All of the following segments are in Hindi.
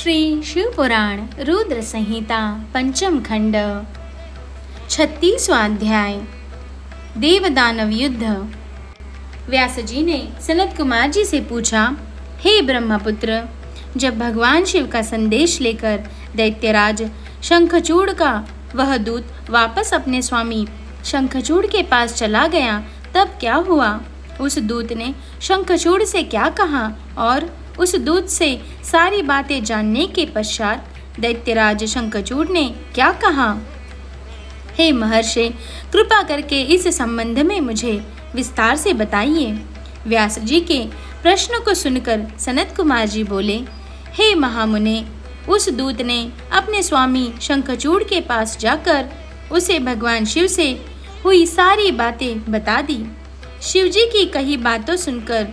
श्री शिव पुराण रुद्र संहिता पंचम खंड 36वां अध्याय देवदानव युद्ध। व्यास जी ने सनत कुमार जी से पूछा, हे ब्रह्मपुत्र, जब भगवान शिव का संदेश लेकर दैत्यराज शंखचूड़ का वह दूत वापस अपने स्वामी शंखचूड़ के पास चला गया तब क्या हुआ? उस दूत ने शंखचूड़ से क्या कहा और उस दूत से सारी बातें जानने के पश्चात दैत्यराज शंखचूड़ ने क्या कहा? हे महर्षि, कृपा करके इस संबंध में मुझे विस्तार से बताइए। व्यास जी के प्रश्न को सुनकर सनत कुमार जी बोले, हे महामुने, उस दूत ने अपने स्वामी शंखचूड़ के पास जाकर उसे भगवान शिव से हुई सारी बातें बता दी। शिव जी की कही बातों सुनकर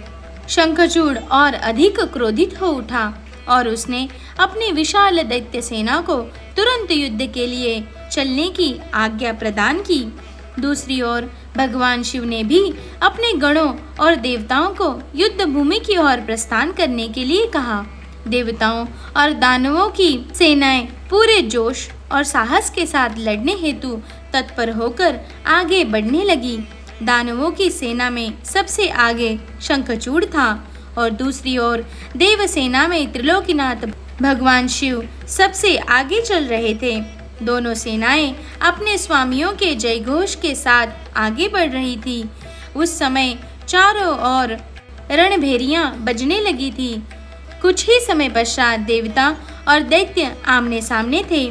शंखचूड़ और अधिक क्रोधित हो उठा और उसने अपनी विशाल दैत्य सेना को तुरंत युद्ध के लिए चलने की आज्ञा प्रदान की। दूसरी ओर भगवान शिव ने भी अपने गणों और देवताओं को युद्ध भूमि की ओर प्रस्थान करने के लिए कहा। देवताओं और दानवों की सेनाएं पूरे जोश और साहस के साथ लड़ने हेतु तत्पर होकर आगे बढ़ने लगी। दानवों की सेना में सबसे आगे शंखचूड़ था और दूसरी ओर देव सेना में त्रिलोकीनाथ भगवान शिव सबसे आगे चल रहे थे। दोनों सेनाएं अपने स्वामियों के जयघोष के साथ आगे बढ़ रही थी। उस समय चारों ओर रणभेरियां बजने लगी थी। कुछ ही समय पश्चात देवता और दैत्य आमने सामने थे।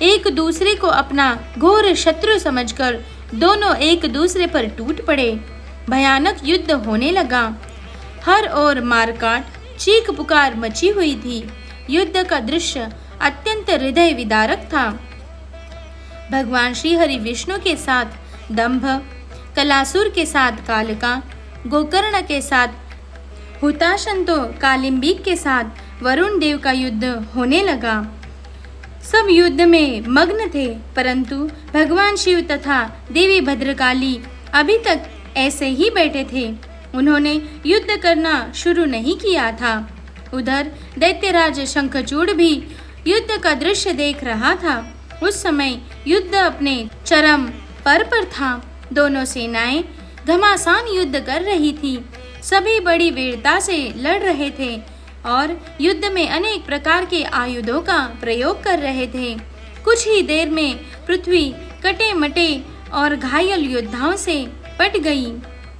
एक दूसरे को अपना घोर शत्रु समझकर दोनों एक दूसरे पर टूट पड़े। भयानक युद्ध होने लगा। हर ओर मारकाट, चीख पुकार मची हुई थी। युद्ध का दृश्य अत्यंत हृदय विदारक था। भगवान श्री हरि विष्णु के साथ दंभ, कलासुर के साथ कालिका, गोकर्ण के साथ हुताशंतो, कालिंबिक के साथ वरुण देव का युद्ध होने लगा। सब युद्ध में मग्न थे, परंतु भगवान शिव तथा देवी भद्रकाली अभी तक ऐसे ही बैठे थे। उन्होंने युद्ध करना शुरू नहीं किया था। उधर दैत्यराज शंखचूड़ भी युद्ध का दृश्य देख रहा था। उस समय युद्ध अपने चरम पर था। दोनों सेनाएं घमासान युद्ध कर रही थी। सभी बड़ी वीरता से लड़ रहे थे और युद्ध में अनेक प्रकार के आयुधों का प्रयोग कर रहे थे। कुछ ही देर में पृथ्वी कटे मटे और घायल योद्धाओं से पट गई।